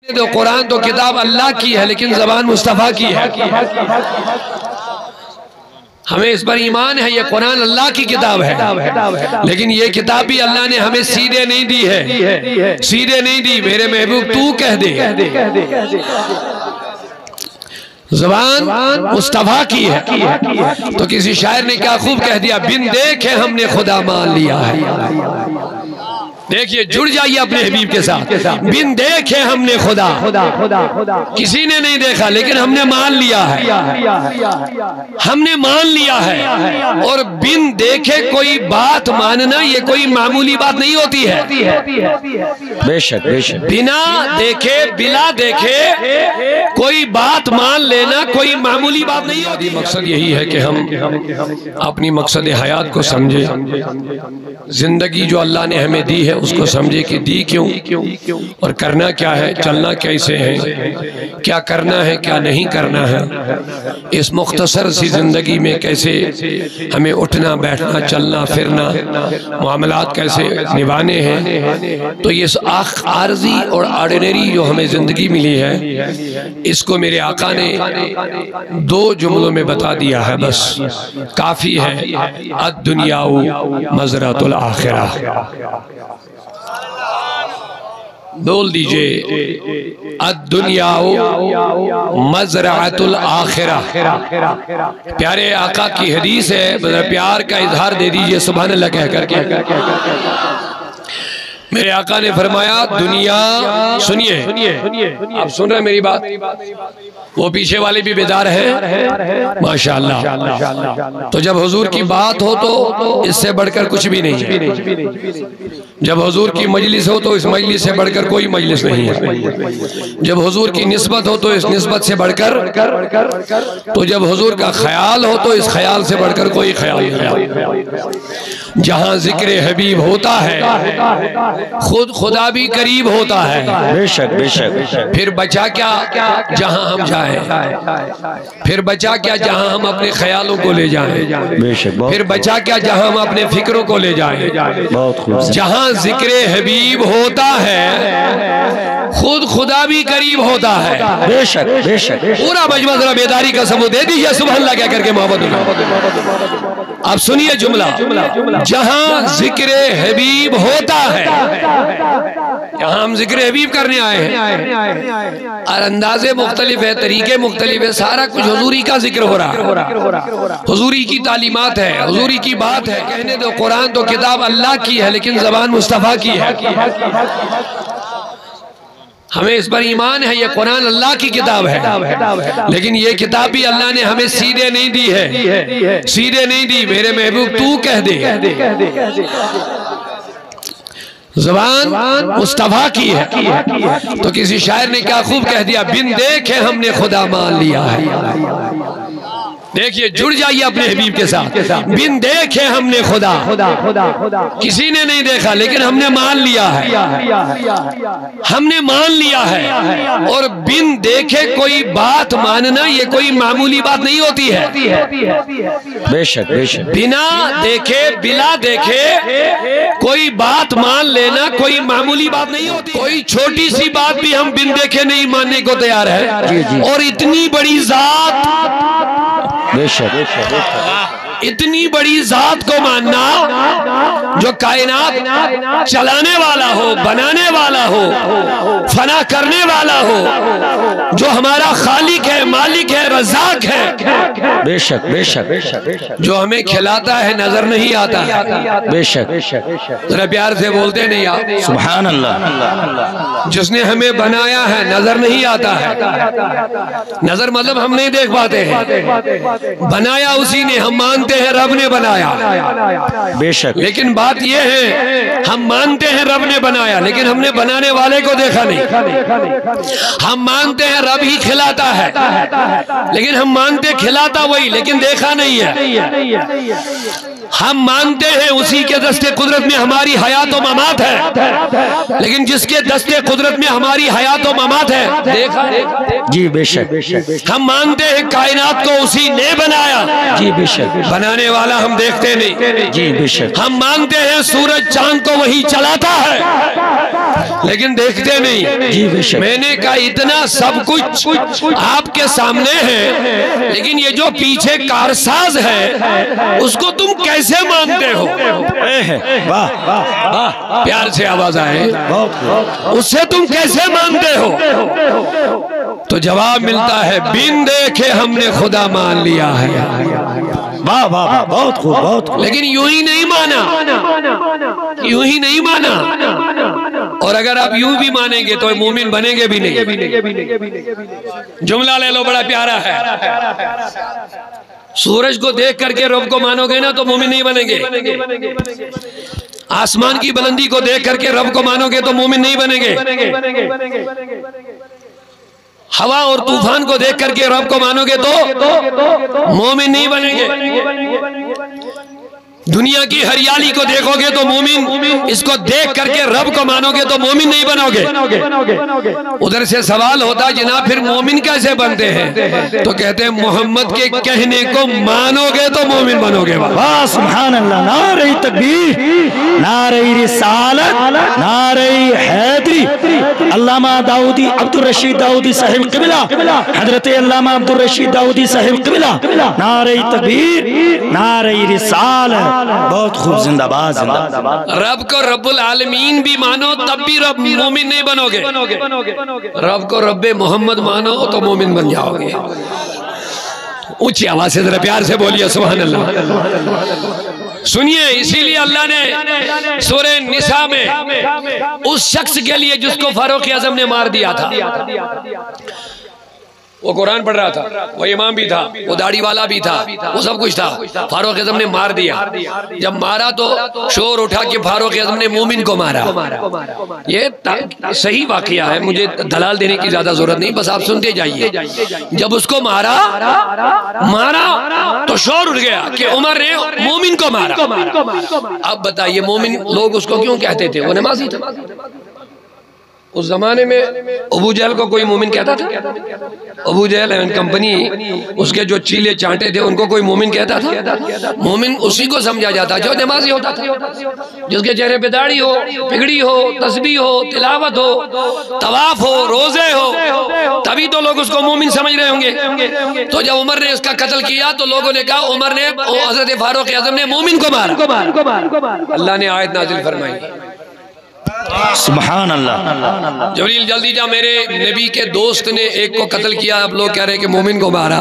تو قرآن تو کتاب اللہ کی ہے لیکن زبان مصطفیٰ کی ہے۔ ہمیں اس پر ایمان ہے، یہ قرآن اللہ کی کتاب ہے، لیکن یہ کتاب بھی اللہ نے ہمیں سیدھے نہیں دی ہے، سیدھے نہیں دی۔ میرے محبوب تو کہہ دے، زبان مصطفیٰ کی ہے۔ تو کسی شاعر نے کیا خوب کہہ دیا، بن دیکھے ہم نے خدا مان لیا ہے۔ دیکھیے جڑ جائیے اپنے حبیب کے ساتھ، بن دیکھے ہم نے خدا، کسی نے نہیں دیکھا لیکن ہم نے مان لیا ہے، ہم نے مان لیا ہے۔ اور بن دیکھے کوئی بات ماننا یہ کوئی معمولی بات نہیں ہوتی ہے، بے شک بے شک۔ بنا دیکھے بلا دیکھے کوئی بات مان لینا کوئی معمولی بات نہیں ہوتی۔ مقصد یہی ہے کہ ہم اپنی مقصد حیات کو سمجھے، زندگی جو اللہ نے ہمیں دی ہے اس کو سمجھے کہ دی کیوں اور کرنا کیا ہے، چلنا کیسے ہے، کیا کرنا ہے کیا نہیں کرنا ہے، اس مختصر سی زندگی میں کیسے ہمیں اٹھنا بیٹھنا چلنا پھرنا، معاملات کیسے نبھانے ہیں۔ تو یہ عارضی اور آرڈینری جو ہمیں زندگی ملی ہے اس کو میرے آقا نے 2 جملوں میں بتا دیا ہے، بس کافی ہے۔ الدنیا مزرعۃ الآخرہ، بول دیجئے الدنیا مزرعۃ الآخرہ۔ پیارے آقا کی حدیث ہے، پیار کا اظہار دے دیجئے سبحان اللہ کہہ کر کے۔ میرے آقا نے فرمایا دنیا، سنیے آپ سن رہے ہیں میری بات، وہ پیچھے والے بھی بیدار ہیں ماشاءاللہ۔ تو جب حضور کی بات ہو تو اس سے بڑھ کر کچھ بھی نہیں ہے، جب حضور کی مجلس ہو تو اس مجلس سے بڑھ کر کوئی مجلس نہیں ہے، جب حضور کی نسبت ہو تو اس نسبت سے بڑھ کر، تو جب حضور کا خیال ہو تو اس خیال سے بڑھ کر کوئی خیال نہیں۔ جہاں ذکر حبیب ہوتا ہے خود خدا بھی قریب ہوتا ہے، بے شک بے شک۔ پھر بچا کیا جہاں ہم جائیں، پھر بچا کیا جہاں ہم اپنے خیالوں کو لے جائیں، بے شک۔ پھر بچا کیا جہاں ہم اپنے فکروں کو لے جائیں۔ جہاں ذکر حبیب ہوتا ہے خود خدا بھی قریب ہوتا ہے، بے شک بے شک۔ پورا مجمع ذرا بیداری کا ثبوت دے دیجئے سبحان اللہ کہہ کر کے محبت اللہ۔ اب سنیے جملہ، جہاں ذکر حبیب ہوتا ہے، یہاں ہم ذکر حبیب کرنے آئے ہیں اور اندازے مختلف ہے، طریقے مختلف ہے، سارا کچھ حضوری کا ذکر ہو رہا ہے، حضوری کی تعلیمات ہے، حضوری کی بات ہے۔ کہنے دو قرآن تو کتاب اللہ کی ہے لیکن زبان مصطفیٰ کی ہے۔ ہمیں اس پر ایمان ہے، یہ قرآن اللہ کی کتاب ہے، لیکن یہ کتاب بھی اللہ نے ہمیں سیدھے نہیں دی ہے، سیدھے نہیں دی۔ میرے محبوب تو کہہ دے، زبان مصطفیٰ کی ہے۔ تو کسی شاعر نے کیا خوب کہہ دیا، بن دیکھے ہم نے خدا مان لیا ہے۔ دیکھیے جڑ جائیے اپنے حبیب کے ساتھ، بن دیکھے ہم نے خدا، کسی نے نہیں دیکھا لیکن ہم نے مان لیا ہے، ہم نے مان لیا ہے۔ اور بن دیکھے کوئی بات ماننا یہ کوئی معمولی بات نہیں ہوتی ہے، بے شک بے شک۔ بنا دیکھے بلا دیکھے کوئی بات مان لینا کوئی معمولی بات نہیں ہوتی۔ کوئی چھوٹی سی بات بھی ہم بن دیکھے نہیں ماننے کو تیار ہے، اور اتنی بڑی ذات، بے شک، اتنی بڑی ذات کو ماننا جو کائنات چلانے والا ہو، بنانے والا ہو، فنا کرنے والا ہو، جو ہمارا خالق ہے، مالک ہے، رزاق ہے، بے شک بے شک۔ جو ہمیں کھلاتا ہے نظر نہیں آتا، بے شک۔ ذرا پیار سے بولتے نہیں آپ سبحان اللہ۔ جس نے ہمیں بنایا ہے نظر نہیں آتا ہے، نظر مطلب ہم نہیں دیکھ پاتے ہیں، بنایا اسی نے، ہم مانتے ہیں رب نے بنایا، بے شک۔ لیکن بات یہ ہے ہم مانتے ہیں رب نے بنایا لیکن ہم نے بنانے والے کو دیکھا نہیں۔ ہم مانتے ہیں رب ہی کھلاتا ہے لیکن ہم مانتے کھلاتا وہی لیکن دیکھا نہیں ہے۔ ہم مانتے ہیں اسی کے دست قدرت میں ہماری حیات و ممات ہے لیکن جس کے دست قدرت میں ہماری حیات و ممات ہے دیکھا جی بے شک۔ ہم مانتے ہیں کائنات کو اسی نے بنایا جی بے شک، بنانے والا ہم دیکھتے نہیں جی بے شک، ہم مانتے ہیں سورج چاند کو وہی چلاتا ہے لیکن دیکھتے نہیں. جی بے شک. میں نے کہا اتنا سب کچھ آپ کے سامنے ہے لیکن یہ جو پیچھے کارساز ہے اس کو تم کیسے مانتے ہو؟ واہ واہ، پیار سے آواز آئے، اس سے تم کیسے مانتے ہو؟ تو جواب ملتا ہے بن دیکھے ہم نے خدا مان لیا ہے. واہ واہ، بہت خوب بہت خوب. لیکن یوں ہی نہیں مانا، یوں ہی نہیں مانا. اور اگر آپ یوں بھی مانیں گے تو مومن بنیں گے بھی نہیں. جملہ لے لو، بڑا پیارا ہے. سورج کو دیکھ کر کے رب کو مانو گے نا تو مومن نہیں بنیں گے. آسمان کی بلندی کو دیکھ کر کے رب کو مانو گے تو مومن نہیں بنیں گے. ہوا اور طوفان کو دیکھ کر کے رب کو مانو گے تو مومن نہیں بنیں گے. دنیا کی ہریالی کو دیکھو گے تو مومن، اس کو دیکھ کر کے رب کو مانو گے تو مومن نہیں بنو گے. ادھر سے سوال ہوتا جناب پھر مومن کیسے بنتے ہیں؟ تو کہتے ہیں محمد کے کہنے کو مانو گے تو مومن بنو گے. واہ سبحان اللہ، نعرہ تکبیر، نعرہ رسالت، نعرہ حیدری. علامہ داؤدی عبدالرشید داؤدی صاحب قبلہ، حضرت علامہ عبدالرشید داؤدی صاحب قبلہ، نعرہ تکبیر، نعرہ رسالت. بہت خوب، زندہ باد زندہ باد. رب کو رب العالمین بھی مانو تب بھی رب مومن نہیں بنو گے. رب کو رب محمد مانو تو مومن بن جاؤ گے. اونچی آواز سے ذرا پیار سے بولیے سبحان اللہ. سنیے، اسی لیے اللہ نے سورہ نساء میں اس شخص کے لیے جس کو فاروق اعظم نے مار دیا تھا، وہ قرآن پڑھ رہا تھا، وہ امام بھی تھا، وہ داڑھی والا بھی تھا، وہ سب کچھ تھا، فاروق اعظم نے مار دیا. جب مارا تو شور اٹھا کہ فاروق اعظم نے مومن کو مارا. یہ صحیح واقعہ ہے، مجھے دلال دینے کی زیادہ ضرورت نہیں، بس آپ سنتے جائیے. جب اس کو مارا تو شور اٹھ گیا کہ عمر نے مومن کو مارا. اب بتائیے مومن لوگ اس کو کیوں کہتے تھے؟ وہ نمازی تھا. اس زمانے میں ابو جہل کو کوئی مومن کہتا تھا؟ ابو جہل اینڈ کمپنی، اس کے جو چیلے چانٹے تھے ان کو کوئی مومن کہتا تھا؟ مومن اسی کو سمجھا جاتا جو نمازی ہوتا تھا، جس کے چہرے پہ داڑھی ہو، پگڑی ہو، تسبیح ہو، تلاوت ہو، طواف ہو، روزے ہو، تبھی تو لوگ اس کو مومن سمجھ رہے ہوں گے. تو جب عمر نے اس کا قتل کیا تو لوگوں نے کہا عمر نے، حضرت فاروق اعظم نے مومن کو مارا. اللہ نے آیت نازل فرمائی سبحان اللہ. جبریل جلدی جا، میرے نبی کے دوست نے ایک کو قتل کیا، اب لوگ کہہ رہے کہ مومن کو مارا.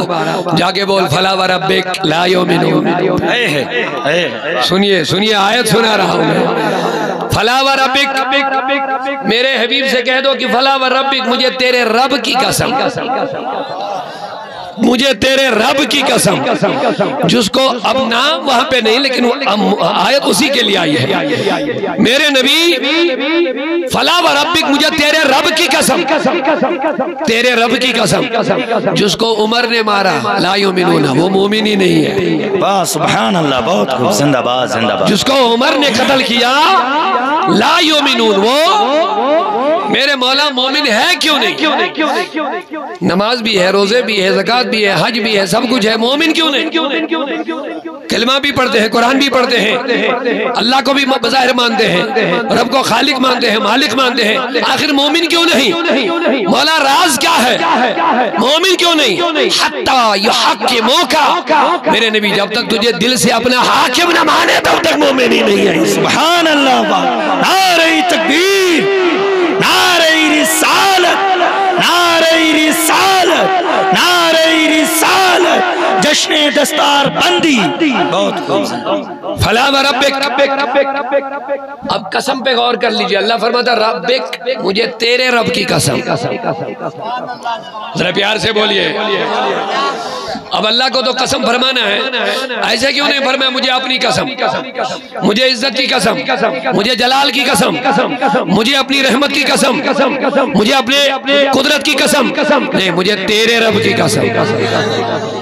جا کے بول فلا وربک لا یؤمنون. سنیے آیت سنا رہا ہوں میں. فلا وربک، میرے حبیب سے کہہ دو کہ فلا وربک، مجھے تیرے رب کی قسم، مجھے تیرے رب کی قسم. جس کو اب نام وہاں پہ نہیں لیکن آیت اسی کے لیے آئی ہے. میرے نبی فلا وربک، مجھے تیرے رب کی قسم، تیرے رب کی قسم، جس کو عمر نے مارا لا یؤمنون، وہ مومن ہی نہیں ہے. واہ سبحان اللہ، بہت خوب، زندہ باد زندہ باد. جس کو عمر نے قتل کیا لا یؤمنون، وہ میرے مولا مومن ہے کیوں نہیں؟ نماز بھی ہے، روزے بھی ہے، زکوٰۃ بھی ہے، حج بھی ہے، سب کچھ ہے، مومن کیوں نہیں؟ کلمہ بھی پڑھتے ہیں، قرآن بھی پڑھتے ہیں، اللہ کو بھی بظاہر مانتے ہیں، رب کو خالق مانتے ہیں، مالک مانتے ہیں، آخر مومن کیوں نہیں؟ مولا راز کیا ہے؟ مومن کیوں نہیں؟ حتی یحکموک، میرے نبی جب تک تجھے دل سے اپنا حاکم نہ مانے تب تک مومن ہی نہیں ہے. سبحان اللہ. نعرہ تکبیر، نعرہ رسالت، نعرہ رسالت، نعرہ رسالت، جشن دستار بندی. بہت خوب. فلا وربک، اب قسم پہ غور کر لیجئے. اللہ فرماتا ربک، مجھے تیرے رب کی قسم. ذرا پیار سے بولیے. اب اللہ کو تو قسم فرمانا ہے، ایسے کیوں نہیں فرمایا مجھے اپنی قسم، مجھے عزت کی قسم، مجھے جلال کی قسم، مجھے اپنی رحمت کی قسم، مجھے اپنے قدرت کی قسم نہیں، مجھے تیرے رب کی قسم.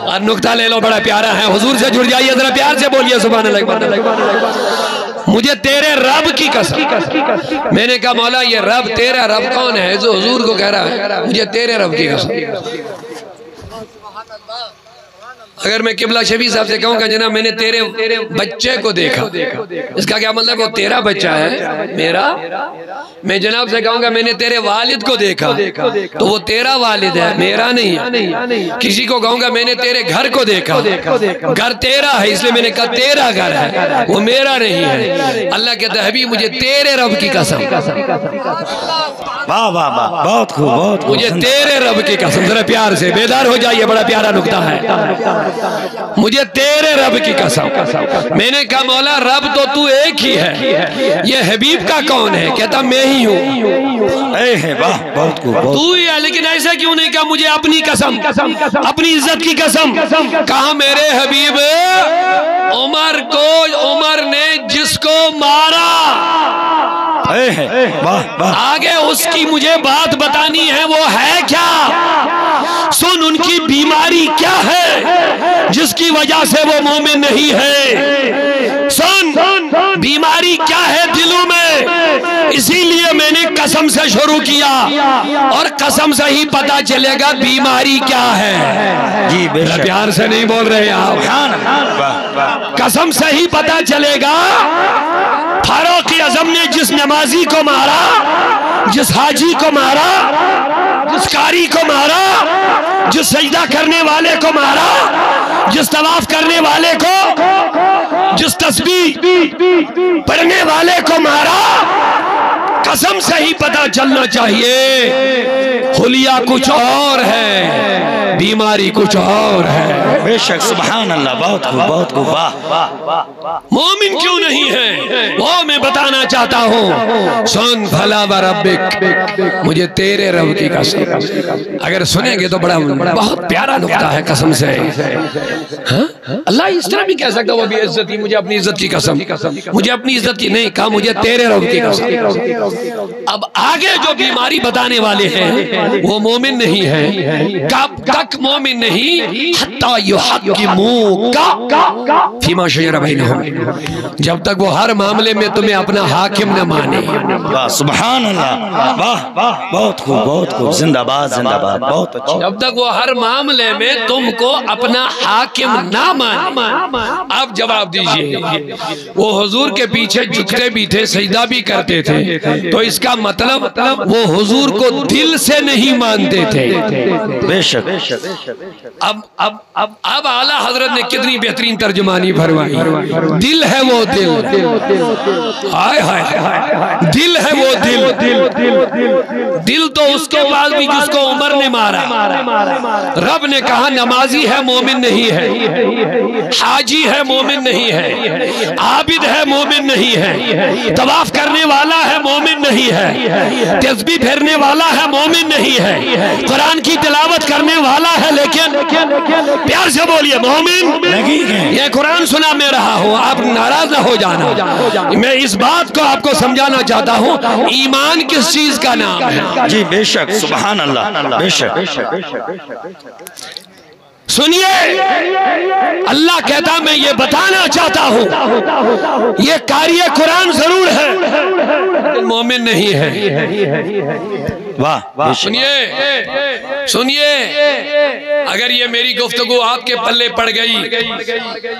اور نکتہ لے لو، بڑا پیارا ہے، حضور سے جڑ جائیے، ذرا پیار سے بولیے سبحان اللہ. مجھے تیرے رب کی قسم. میں نے کہا مولا یہ رب، تیرا رب کون ہے جو حضور کو کہہ رہا ہے مجھے تیرے رب کی قسم؟ اگر میں قبلہ شفیع صاحب سے کہوں گا جناب میں نے تیرے بچے کو دیکھا، اس کا کیا مطلب؟ وہ تیرا بچہ ہے میرا؟ میں جناب سے کہوں گا میں نے تیرے والد کو دیکھا تو وہ تیرا والد ہے میرا نہیں ہے۔ کسی کو کہوں گا میں نے تیرے گھر کو دیکھا، گھر تیرا ہے اس لیے میں نے کہا تیرا گھر ہے، وہ میرا نہیں ہے۔ اللہ کہتا ہے حبیب مجھے تیرے رب کی قسم، واہ واہ واہ، بہت خوب بہت خوب، مجھے تیرے رب کی قسم، ذرا پیار سے بیدار ہو جائیے، بڑا پیارا نکتہ ہے، مجھے تیرے رب کی قسم۔ میں نے کہا مولا رب تو ایک ہی ہے، یہ حبیب کا کون ہے؟ کہتا میں ہی ہوں۔ واہ بہت خوب، تو ہی ہے، لیکن ایسا کیوں نہیں کہا مجھے اپنی قسم، اپنی عزت کی قسم؟ کہا میرے حبیب عمر کو، عمر نے جس کو مارا آگے اس کی مجھے بات بتانی ہے، وہ ہے کیا؟ سن ان کی بیماری کیا ہے جس کی وجہ سے وہ مومن نہیں ہے؟ سن بیماری کیا ہے دلوں میں، اسی لیے میں نے قسم سے شروع کیا، اور قسم سے ہی پتا چلے گا بیماری کیا ہے۔ جی بے شک، پیار سے نہیں بول رہے آپ، قسم سے ہی پتا چلے گا۔ فاروق اعظم نے جس نمازی کو مارا، جس حاجی کو مارا، جس قاری کو مارا، جس سجدہ کرنے والے کو مارا، جس طواف کرنے والے کو، جس تسبیح پڑھنے والے کو مارا، قسم سے ہی پتا چلنا چاہیے خلیہ کچھ اور ہے، بیماری کچھ اور ہے۔ بے شک، سبحان اللہ، بہت خوب بہت خوب، واہ۔ مومن کیوں نہیں ہے وہ میں بتانا چاہتا ہوں۔ سن بھلا وربک، مجھے تیرے رب کی قسم۔ اگر سنیں گے تو بڑا بہت پیارا نکتہ ہے قسم سے۔ اللہ اس طرح بھی کہہ سکتا وہ بھی عزت ہی، مجھے اپنی عزت کی قسم، مجھے اپنی عزت کی نہیں، کہا مجھے تیرے رب کی قسم۔ اب آگے جو بیماری بتانے والے ہیں وہ مومن نہیں ہے۔ کب تک مومن نہیں؟ حتی یحکموک فیما شجر بینہم، جب تک وہ ہر معاملے میں تمہیں اپنا حاکم نہ مانے۔ سبحان اللہ، واہ بہت خوب بہت خوب، زندہ باد زندہ باد، بہت اچھا۔ جب تک وہ ہر معاملے میں تم کو اپنا حاکم نہ مانے۔ اب جواب دیجئے، وہ حضور کے پیچھے جھکتے بھی تھے، سجدہ بھی کرتے تھے، تو اس کا مطلب وہ حضور کو دل سے نہیں مانتے تھے۔ بے شک۔ اب اعلیٰ حضرت نے کتنی بہترین ترجمانی فرمائی، دل ہے وہ دل، ہائے ہائے، دل ہے وہ دل، دل تو اس کے بعد بھی جس کو عمر نے مارا۔ رب نے کہا نمازی ہے مومن نہیں ہے، حاجی ہے مومن نہیں ہے، عابد ہے مومن نہیں ہے، طواف کرنے والا ہے مومن نہیں ہے، تسبیح پھیرنے والا ہے مومن نہیں ہے، قرآن کی تلاوت کرنے والا ہے، لیکن پیار سے بولیے مومن نہیں ہے۔ یہ قرآن سنا میں رہا ہوں، آپ ناراض نہ ہو جانا، میں اس بات کو آپ کو سمجھانا چاہتا ہوں، ایمان کس چیز کا نام ہے؟ جی بے شک، سبحان اللہ، بے شک۔ سنیے، اللہ کہتا میں یہ بتانا چاہتا ہوں یہ قاری قرآن ضرور ہے لیکن مومن نہیں ہے۔ واہ، سنیے، اگر یہ میری گفتگو آپ کے پلے پڑ گئی،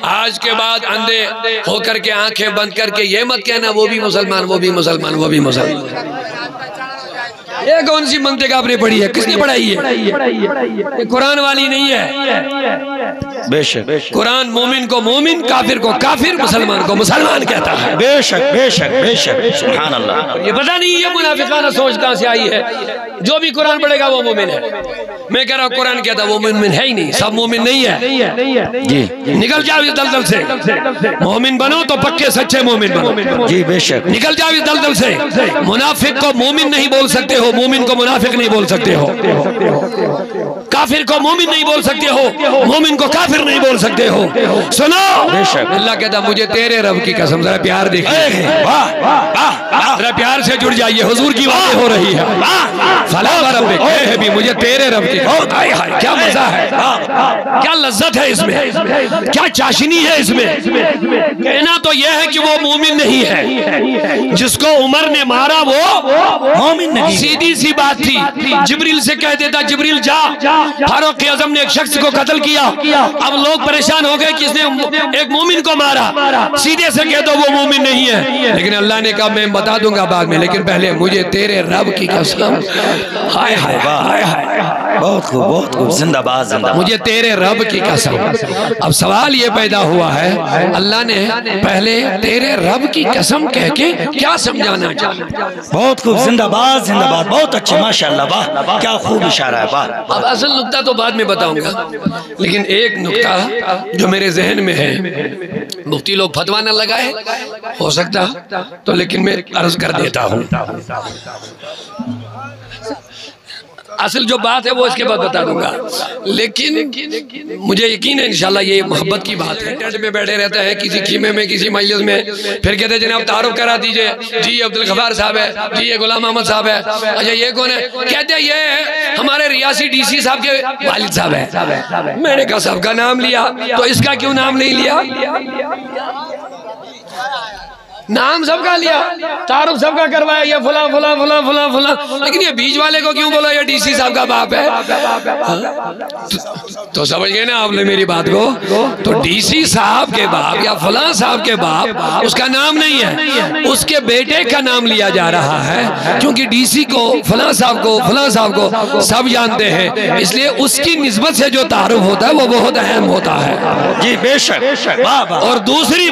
آج کے بعد اندھے ہو کر کے آنکھیں بند کر کے یہ مت کہنا وہ بھی مسلمان، وہ بھی مسلمان، وہ بھی مسلمان۔ یہ کون سی منطق آپ نے پڑھی ہے؟ کس نے پڑھائی ہے؟ یہ قرآن والی نہیں ہے۔ بے شک، قرآن مومن کو مومن، کافر کو کافر، مسلمان کو مسلمان کہتا ہے۔ بے شک بے شک بے شک، سبحان اللہ۔ یہ پتہ نہیں یہ منافقانہ سوچ کہاں سے آئی ہے، جو بھی قرآن پڑھے گا وہ مومن ہے۔ میں کہہ رہا ہوں قرآن کہتا وہ مومن ہے ہی نہیں، سب مومن نہیں ہے۔ جی نکل جاؤ اس دلدل سے، مومن بنو تو پکے سچے مومن بنو۔ جی بے شک، نکل جاؤ اس دلدل سے، منافق کو مومن نہیں بول سکتے ہو، مومن کو منافق نہیں بول سکتے ہو، کافر کو مومن نہیں بول سکتے ہو، مومن کو کافر نہیں بول سکتے ہو۔ سنو، اللہ کہتا مجھے تیرے رب کی قسم، ذرا پیار دیکھیں، ذرا پیار سے جڑ جائیے، حضور کی باتیں ہو رہی ہے۔ فلا وربک، اے بھی مجھے تیرے رب کی قسم، کیا مزہ ہے، کیا لذت ہے اس میں، کیا چاشنی ہے اس میں۔ کہنا تو یہ ہے کہ وہ مومن نہیں ہے، جس کو عمر نے مارا وہ مومن نہیں۔ سیدھی اتنی سی بات تھی جبریل سے کہہ دیتا جبریل جا فاروق اعظم نے ایک شخص کو قتل کیا، اب لوگ پریشان ہو گئے کہ اس نے ایک مومن کو مارا، سیدھے سے کہہ دو وہ مومن نہیں ہے، لیکن اللہ نے کہا میں بتا دوں گا بعد میں، لیکن پہلے مجھے تیرے رب کی قسم، ہائے ہائے ہائے ہائے، بہت خوب بہت خوب، زندہ باد زندہ باد، مجھے تیرے رب کی قسم۔ اب سوال یہ پیدا ہوا ہے اللہ نے پہلے تیرے رب کی قسم کہہ کے کیا سمجھانا چاہتا؟ بہت خوب، زندہ باد زندہ باد، بہت اچھے، ماشاءاللہ، واہ کیا خوب اشارہ ہے، واہ۔ اب اصل نکتہ تو بعد میں بتاؤں گا، لیکن ایک نکتہ جو میرے ذہن میں ہے، مفتی لوگ فتویٰ نہ لگائے ہو سکتا تو، لیکن میں عرض کر دیتا ہوں، اصل جو بات ہے وہ اس کے بعد بتا دوں گا، لیکن مجھے یقین ہے انشاءاللہ یہ محبت کی بات ہے۔ ٹینٹ میں بیٹھے رہتا ہے کسی خیمے میں کسی مجلس میں، پھر کہتے ہیں جناب تعارف کرا دیجئے، جی یہ عبدالغفار صاحب ہے، جی یہ غلام محمد صاحب ہے، اچھا یہ کون ہے؟ کہتے ہیں یہ ہمارے ریاسی ڈی سی صاحب کے والد صاحب ہے۔ میں نے کہا صاحب کا نام لیا تو اس کا کیوں نام نہیں لیا؟ نام سب کا لیا، تعارف سب کا کروایا، یہ فلاں فلاں فلاں فلاں فلاں، لیکن یہ بیچ والے کو کیوں بولا یہ ڈی سی صاحب کا باپ ہے؟ تو سمجھ گئے نا آپ نے میری بات کو؟ تو ڈی سی صاحب کے باپ یا فلاں صاحب کے باپ اس کا نام نہیں ہے، اس کے بیٹے کا نام لیا جا رہا ہے، کیونکہ ڈی سی کو فلاں صاحب کو فلاں صاحب کو سب جانتے ہیں، اس لیے اس کی نسبت سے جو تعارف ہوتا ہے وہ بہت اہم ہوتا ہے۔ جی بے شک، اور دوسری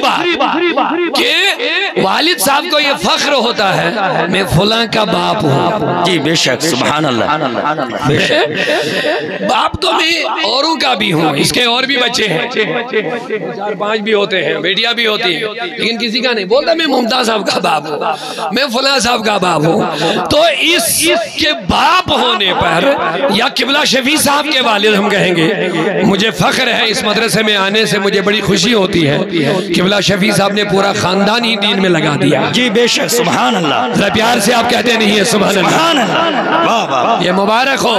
بات کہ والد صاحب کو یہ فخر ہوتا ہے میں فلاں کا باپ ہوں۔ جی بے شک، سبحان اللہ، بے شک، باپ تو میں اوروں کا بھی ہوں، اس کے اور بھی بچے ہیں، 4-5 بھی ہوتے ہیں، بیٹیاں بھی ہوتی ہیں، لیکن کسی کا نہیں بولتا میں ممتاز صاحب کا باپ ہوں، میں فلاں صاحب کا باپ ہوں۔ تو اس کے باپ ہونے پر یا قبلہ شفیع صاحب کے والد ہم کہیں گے، مجھے فخر ہے اس مدرسے میں آنے سے، مجھے بڑی خوشی ہوتی ہے، قبلہ شفیع صاحب نے پورا خاندان ہی دین میں لگا دیا۔ جی بے شک، سبحان اللہ، ذرا پیار سے آپ کہتے نہیں ہیں سبحان اللہ، واہ واہ، یہ مبارک ہو۔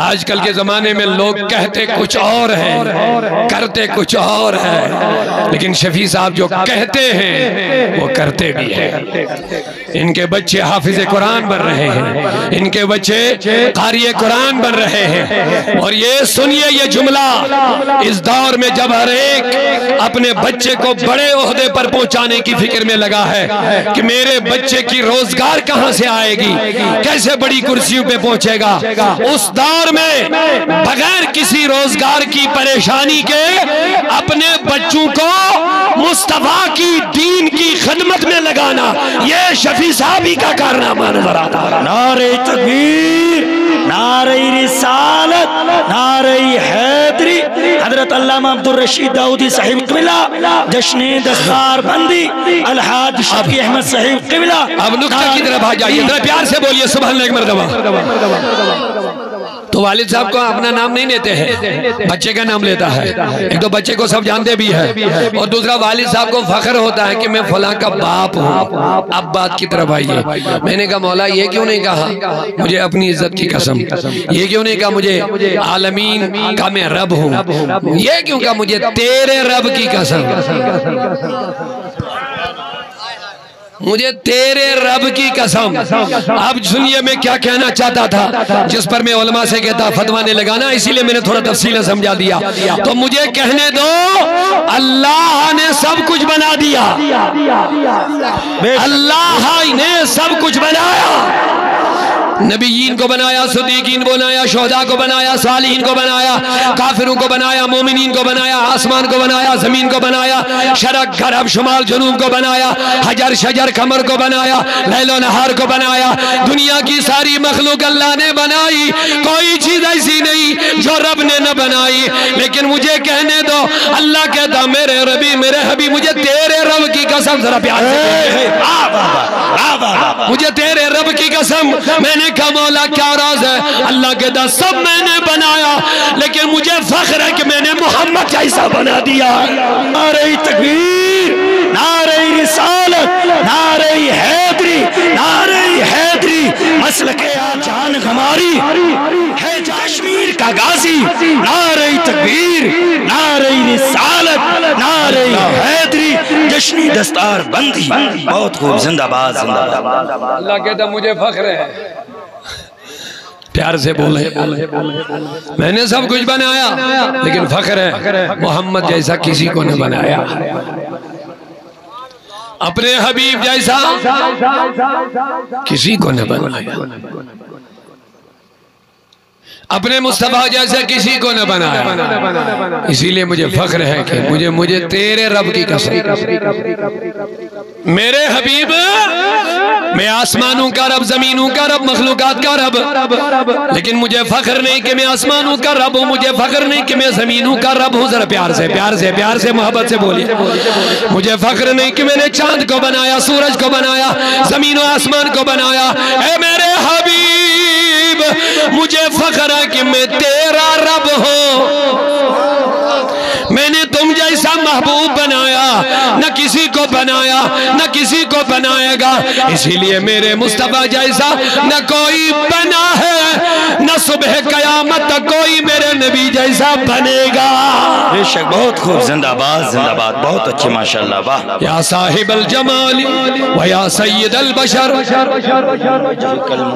آج کل کے زمانے میں لوگ کہتے کچھ اور ہیں کرتے کچھ اور ہے، لیکن شفیع صاحب جو کہتے ہیں وہ کرتے بھی ہیں۔ ان کے بچے حافظ قرآن بن رہے ہیں، ان کے بچے قاری قرآن بن رہے ہیں، اور یہ سنیے یہ جملہ اس دور میں جب ہر ایک اپنے بچے کو بڑے عہدے پر پہنچانے کی فکر میں لگا ہے کہ میرے بچے کی روزگار کہاں سے آئے گی، کیسے بڑی کرسیوں پہ پہنچے گا، اس دور میں بغیر کسی روزگار کی پریشانی کے اپنے بچوں کو مصطفیٰ کی دین کی خدمت میں لگانا، یہ شفیع صاحب ہی کا کارنامہ نظر آتا ہے۔ نعرہ تکبیر، نعرہ رسالت، نعرہ حیدری، حضرت علامہ عبدالرشید داؤدی صاحب قبلہ، جشن دستار بندی الحاج شفیع احمد صاحب قبلہ۔ اب نکتہ کی طرف آ جائیے، ذرا پیار سے بولیے سبحان اللہ ایک مرتبہ۔ تو والد صاحب کو اپنا نام نہیں لیتے ہیں، بچے کا نام لیتا ہے، ایک تو بچے کو سب جانتے بھی ہے، اور دوسرا والد صاحب کو فخر ہوتا ہے کہ میں فلاں کا باپ ہوں۔ اب بات کی طرف آئیے، میں نے کہا مولا یہ کیوں نہیں کہا مجھے اپنی عزت کی قسم، یہ کیوں نہیں کہا مجھے عالمین کا میں رب ہوں، یہ کیوں کہا مجھے تیرے رب کی قسم، مجھے تیرے رب کی قسم۔ اب سنیے میں کیا کہنا چاہتا تھا، جس پر میں علماء سے کہتا فتویٰ نہیں لگانا، اسی لیے میں نے تھوڑا تفصیل سمجھا دیا، تو مجھے کہنے دو اللہ نے سب کچھ بنا دیا، اللہ نے سب کچھ بنایا، نبیین کو بنایا، صدیقین کو بنایا، شہداء کو بنایا، صالحین کو بنایا، کافروں کو بنایا، مومنین کو بنایا، آسمان کو بنایا، زمین کو بنایا، شرق غرب شمال جنوب کو بنایا، حجر شجر قمر کو بنایا، لیل و نہار کو بنایا، دنیا کی ساری مخلوق اللہ نے بنائی، کوئی چیز ایسی نہیں جو رب نے نہ بنائی، لیکن مجھے کہنے دو اللہ کہتا میرے ربی میرے حبیب مجھے تیرے رب کی قسم، ذرا پیار سے مجھے تیرے رب کی قسم، میں نے کہا مولا کیا راز ہے، اللہ کہتا سب میں نے بنایا لیکن مجھے فخر ہے کہ میں نے محمد جیسا بنا دیا۔ نعرہ تکبیر، نعرہ رسالت، نعرہ حیدری، نعرہ حیدری، مسلک جان ہماری ہے کشمیر کا غازی، نعرہ تکبیر، نعرہ رسالت، نعرہ حیدری جشنی دستار بندی. بہت خوب. زندہ باد زندہ باد. اللہ کہتا مجھے فخر ہے. پیار سے بولے میں نے سب کچھ بنایا لیکن فخر ہے محمد جیسا کسی کو نہ بنایا. اپنے حبیب جیسا کسی کو نہ بنایا. اپنے مصطفیٰ جیسا کسی کو نہ بنایا. اسی لیے مجھے فخر ہے کہ مجھے تیرے رب کی قسم میرے حبیب میں آسمانوں کا رب زمینوں کا رب مخلوقات کا رب لیکن مجھے فخر نہیں کہ میں آسمانوں کا رب ہوں. مجھے فخر نہیں کہ میں زمینوں کا رب ہوں. ذرا پیار سے محبت سے بولیے. مجھے فخر نہیں کہ میں نے چاند کو بنایا سورج کو بنایا زمین و آسمان کو بنایا. اے میرے حبیب مجھے فخر ہے کہ میں تیرا رب ہوں. میں نے تم جیسا محبوب بنایا نہ کسی کو بنایا نہ کسی کو بنائے گا. اسی لیے میرے مصطفیٰ جیسا نہ کوئی بنا ہے نہ صبح قیامت تک کوئی میرے نبی جیسا بنے گا. بے شک. بہت خوب. زندہ باد زندہ باد. بہت اچھے ماشاءاللہ. واہ. یا صاحب الجمال و یا سید البشر.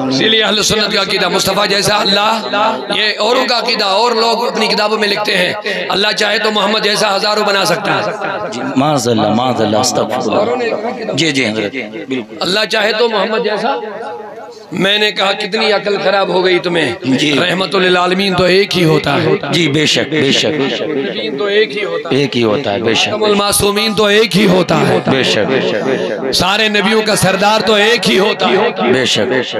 اسی لیے اہل سنت کا عقیدہ مصطفیٰ جیسا اللہ. یہ اوروں کا عقیدہ اور لوگ اپنی کتابوں میں لکھتے ہیں اللہ چاہے تو محمد جیسا ہزاروں بنا سکتا ہے. معاذ اللہ استغفر اللہ. جی حضرت بالکل. اللہ چاہے تو محمد جیسا. میں نے کہا کتنی عقل خراب ہو گئی تمہیں. رحمت للعالمین تو ایک ہی ہوتا ہے. جی بے شک بے شک. تو ایک ہی ہوتا ہے. ایک ہی ہوتا ہے. بے شک. المعصومین تو ایک ہی ہوتا ہے. بے شک. سارے نبیوں کا سردار تو ایک ہی ہوتا ہے. بے شک.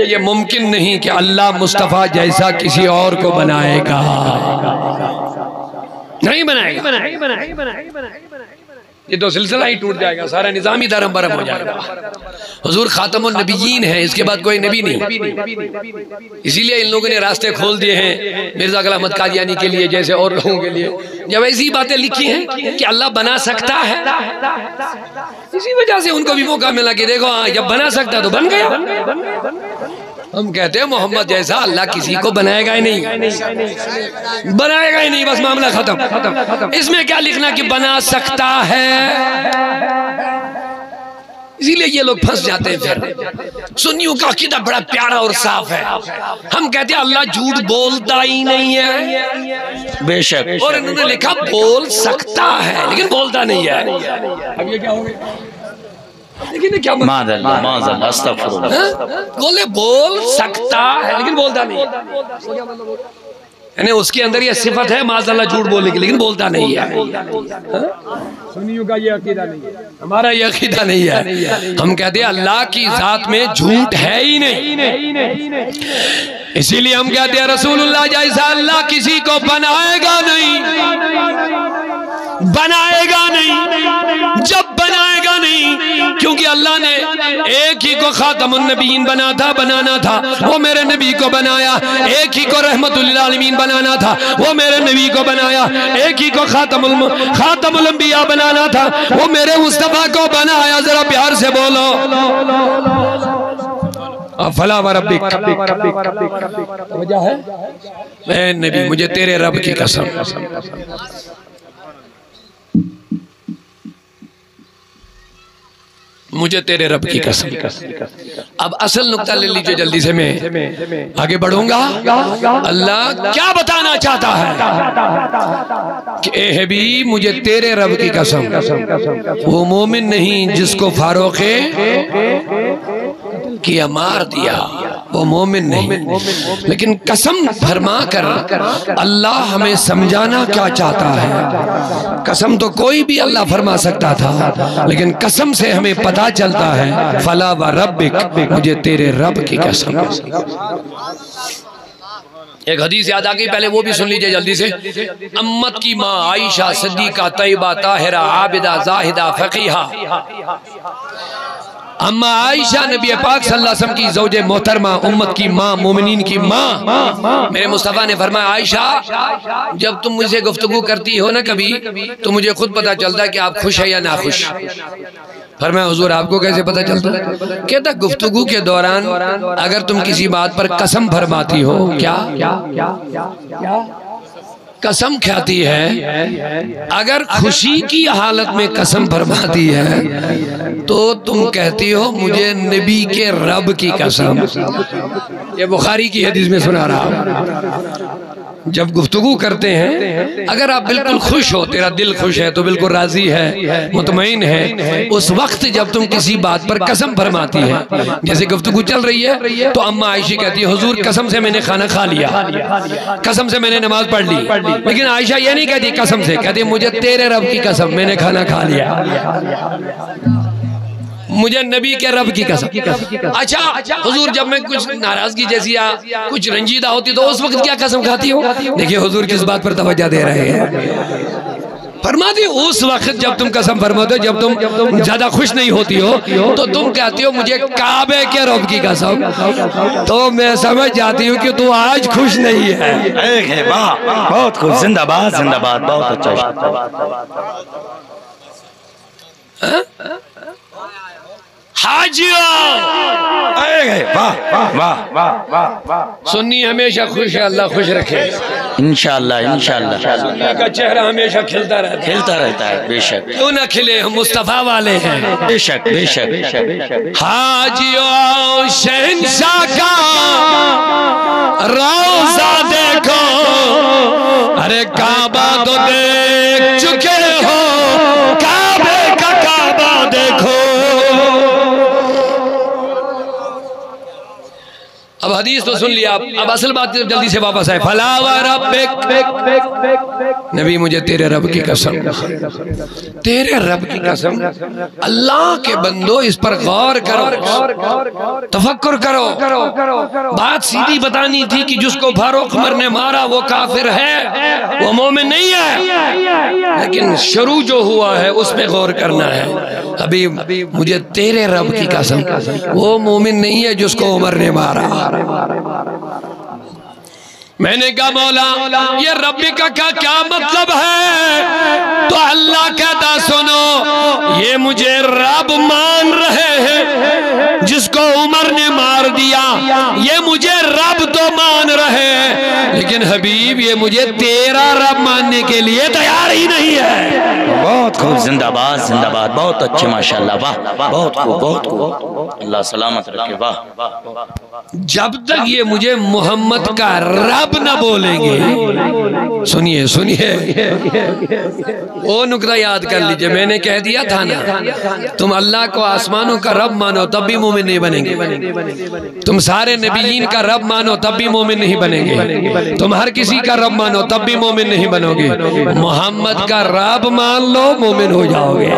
یہ ممکن نہیں کہ اللہ مصطفیٰ جیسا کسی اور کو بنائے گا. نہیں بنائے گا. یہ تو سلسلہ ہی ٹوٹ جائے گا. سارا نظام ہی درم برم ہو جائے گا. حضور خاتم النبیین ہے. اس کے بعد کوئی نبی نہیں. اسی لیے ان لوگوں نے راستے کھول دیے ہیں مرزا غلام احمد قادیانی کے لیے جیسے اور لوگوں کے لیے. جب ایسی باتیں لکھی ہیں کہ اللہ بنا سکتا ہے اسی وجہ سے ان کو بھی موقع ملا کہ دیکھو جب بنا سکتا تو بن گیا. ہم کہتے ہیں محمد جیسا اللہ کسی کو بنائے گا ہی نہیں. بنائے گا ہی نہیں. بس معاملہ ختم. اس میں کیا لکھنا کہ بنا سکتا ہے. اسی لیے یہ لوگ پھنس جاتے ہیں. پھر سنیوں کا عقیدہ بڑا پیارا اور صاف ہے. ہم کہتے ہیں اللہ جھوٹ بولتا ہی نہیں ہے. بے شک. اور انہوں نے لکھا بول سکتا ہے لیکن بولتا نہیں ہے. اب یہ کیا ہو گیا. معاذ اللہ استغفر اللہ. بولے بول سکتا ہے لیکن بولتا نہیں. یعنی اس کے اندر یہ صفت ہے معاذ اللہ جھوٹ بولنے کی لیکن بولتا نہیں ہے. سنیوں کا یہ عقیدہ نہیں ہے. ہمارا یہ عقیدہ نہیں ہے. ہم کہتے ہیں اللہ کی ذات میں جھوٹ ہے ہی نہیں. اسی لیے ہم کہتے ہیں رسول اللہ جیسا اللہ کسی کو بنائے گا نہیں. بنائے گا نہیں. جب بنائے گا نہیں کیونکہ اللہ نے ایک ہی کو خاتم النبیین بنانا تھا وہ میرے نبی کو بنایا. ایک ہی کو رحمت للعالمین بنانا تھا وہ میرے نبی کو بنایا. ایک ہی کو خاتم الانبیاء بنانا تھا وہ میرے مصطفیٰ کو بنایا. ذرا پیار سے بولو فلا وربک. وجہ ہے اے نبی مجھے تیرے رب کی قسم مجھے تیرے رب کی قسم. اب اصل نقطہ لے لیجئے جلدی سے. میں آگے بڑھوں گا. اللہ کیا بتانا چاہتا ہے کہ اے حبیب مجھے تیرے رب کی قسم وہ مومن نہیں جس کو فاروق کیا مار دیا وہ مومن نہیں. لیکن قسم فرما کر اللہ ہمیں سمجھانا کیا چاہتا ہے. قسم تو کوئی بھی اللہ فرما سکتا تھا لیکن قسم سے ہمیں پتہ چلتا ہے فلا وربک مجھے تیرے رب کی قسم. ایک حدیث یاد آ گئی پہلے وہ بھی سن لیجئے جلدی سے. امت کی ماں عائشہ صدیقہ طیبہ طاہرہ عابدہ زاہدہ فقیہہ. اما عائشہ نبی پاک صلی اللہ علیہ وسلم کی زوج محترمہ امت کی ماں مومنین کی ماں. میرے مصطفیٰ نے فرمایا عائشہ جب تم مجھ سے گفتگو کرتی ہو نا کبھی تو مجھے خود پتا چلتا ہے کہ آپ خوش ہیں یا ناخوش. فرمایا حضور آپ کو کیسے پتا چلتا ہے. کہتا گفتگو کے دوران اگر تم کسی بات پر قسم فرماتی ہو کیا قسم کھاتی ہے، اگر خوشی کی حالت میں قسم فرماتی ہے تو تم کہتی ہو مجھے نبی کے رب کی قسم۔ یہ بخاری کی حدیث میں سنا رہا ہوں۔ جب گفتگو کرتے ہیں اگر آپ بالکل خوش ہو، تیرا دل خوش ہے تو بالکل راضی ہے، مطمئن ہے، اس وقت جب تم کسی بات پر قسم فرماتی ہے، جیسے گفتگو چل رہی ہے تو اماں عائشہ کہتی ہے حضور قسم سے میں نے کھانا کھا لیا، قسم سے میں نے نماز پڑھ لی، لیکن عائشہ یہ نہیں کہتی قسم سے، کہتی مجھے تیرے رب کی قسم میں نے کھانا کھا لیا، مجھے نبی کے رب کی قسم۔ اچھا حضور جب میں کچھ ناراضگی جیسی یا کچھ رنجیدہ ہوتی تو اس وقت کیا قسم کھاتی ہو؟ دیکھیں حضور کس بات پر توجہ دے رہے ہیں، فرماتی اس وقت جب تم قسم فرماتے ہو، جب تم زیادہ خوش نہیں ہوتی ہو تو تم کہتی ہو مجھے کعبے کے رب کی قسم، تو میں سمجھ جاتی ہوں کہ تو آج خوش نہیں ہے۔ بہت خوش، زندہ باد زندہ باد، بہت اچھا۔ سنی ہمیشہ خوش ہے، اللہ خوش رکھے انشاءاللہ انشاءاللہ۔ سنی کا چہرہ ہمیشہ کھلتا رہتا ہے، بے شک، کیوں نہ کھلے، ہم مصطفیٰ والے ہیں، بے شک بے شک۔ حاجیوں شہنشاہ کا روضہ دیکھو، ارے کعبہ تو دیکھ چکے ہو، کعبے کا کعبہ دیکھو۔ اب حدیث تو سن لیا، اب اصل بات جلدی سے واپس آئے۔ فلا وربک، نبی مجھے تیرے رب کی قسم، تیرے رب کی قسم، اللہ کے بندو اس پر غور کرو، تفکر کرو۔ بات سیدھی بتانی تھی کہ جس کو فاروق عمر نے مارا وہ کافر ہے، وہ مومن نہیں ہے، لیکن شروع جو ہوا ہے اس پہ غور کرنا ہے۔ ابھی مجھے تیرے رب کی قسم، وہ مومن نہیں ہے جس کو عمر نے مارا۔ میں نے کہا مولا یہ رب کا کیا مطلب ہے؟ تو اللہ کہتا سنو، یہ مجھے رب مان رہے ہیں جس کو عمر نے مار دیا، یہ مجھے رب تو مان رہے ہیں، لیکن حبیب یہ مجھے تیرا رب ماننے کے لیے تیار ہی نہیں ہے۔ بہت خوب، زندہ باد زندہ باد، بہت اچھے، ماشاءاللہ، واہ، بہت خوب بہت خوب، اللہ سلامت رکھے، واہ۔ جب تک یہ مجھے محمد کا رب نہ بولیں گے، سنیے وہ نکتہ یاد کر لیجئے، میں نے کہہ دیا تھا نا، تم اللہ کو آسمانوں کا رب مانو تب بھی مومن نہیں بنیں گے، تم سارے نبیین کا رب مانو تب بھی مومن نہیں بنیں گے، تم ہر کسی کا رب مانو تب بھی مومن نہیں بنو گے، محمد کا رب مان لو مومن ہو جاؤ گے۔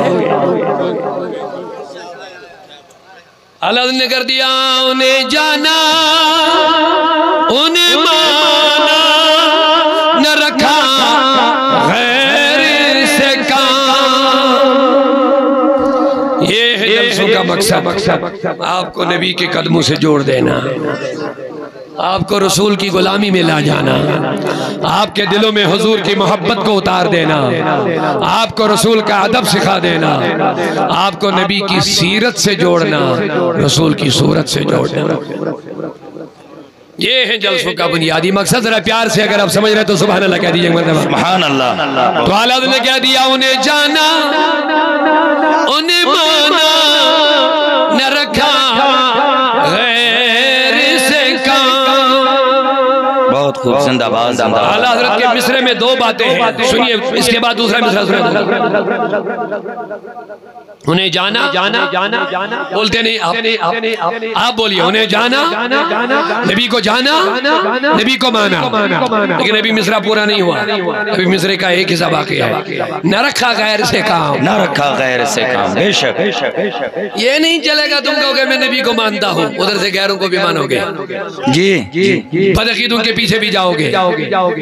اللہ نے کر دیا، انہیں جانا انہیں مانا، نہ رکھا غیر سے کام۔ یہ ہے جلسوں کا مقصد، آپ کو نبی کے قدموں سے جوڑ دینا، آپ کو رسول کی غلامی میں لا جانا، آپ کے دلوں میں حضور کی محبت کو اتار دینا، آپ کو رسول کا ادب سکھا دینا، آپ کو نبی کی سیرت سے جوڑنا، رسول کی صورت سے جوڑنا۔ یہ ہے جلسوں کا بنیادی مقصد۔ ذرا پیار سے اگر آپ سمجھ رہے تو سبحان اللہ کہہ دیجئے مرتبہ۔ سبحان اللہ۔ تو اللہ نے کہہ دیا، انہیں جانا انہیں مانا، نہ رکھا غیر سے کام۔ بہت خوب، زندہ باد زندہ باد۔ اعلیٰ حضرت کے مصرے میں دو باتیں ہیں، سنیے اس کے بعد دوسرا مصرع سنیے۔ انہیں جانا بولتے نہیں آپ بولیے، انہیں جانا، نبی کو جانا، نبی کو مانا، لیکن ابھی مصرع پورا نہیں ہوا، ابھی مصرع کا ایک حصہ باقی ہے۔ نہ رکھا غیر سے کام، نہ رکھا غیر سے کام، بے شک۔ یہ نہیں چلے گا تم کہو کہ میں نبی کو مانتا ہوں، ادھر سے غیروں کو بھی مانو گے، جی، بدعقیدوں کے پیچھے بھی جاؤ گے،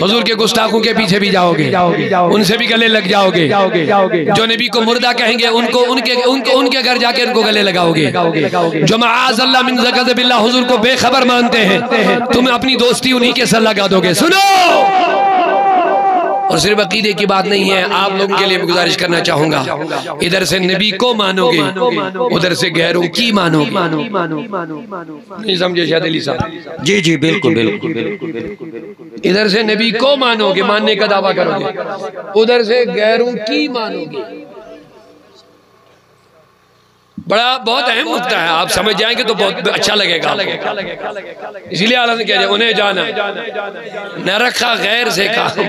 حضور کے گستاخوں کے پیچھے بھی جاؤ گے، ان سے بھی گلے لگ جاؤ گے، جو نبی کو مردہ کہیں گے ان کے گھر جا کے ان کو گلے لگاؤ گے، جو معاذ اللہ من غضب اللہ حضور کو بے خبر مانتے ہیں تم اپنی دوستی انہی کے ساتھ لگا دو گے۔ سنو اور صرف عقیدے کی بات نہیں ہے، آپ لوگوں کے لیے میں گزارش کرنا چاہوں گا، ادھر سے نبی کو مانو گے، ادھر سے غیروں کی مانو گے۔ نہیں سمجھے شاہد علی صاحب؟ جی جی بالکل بالکل بالکل۔ ادھر سے نبی کو مانو گے، ماننے کا دعویٰ کرو گے، ادھر سے غیروں کی مانو گے۔ بڑا بہت اہم نکتہ ہے، آپ سمجھ جائیں گے تو بہت اچھا لگے گا۔ اسی لیے اعلیٰ نے کہا جائے انہیں جانا نہ رکھا غیر سے کام۔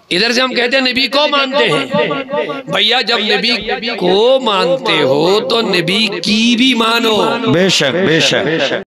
ادھر سے ہم کہتے ہیں نبی کو مانتے ہیں، بھیا جب نبی کو مانتے ہو تو نبی کی بھی مانو۔ بے شک بے شک۔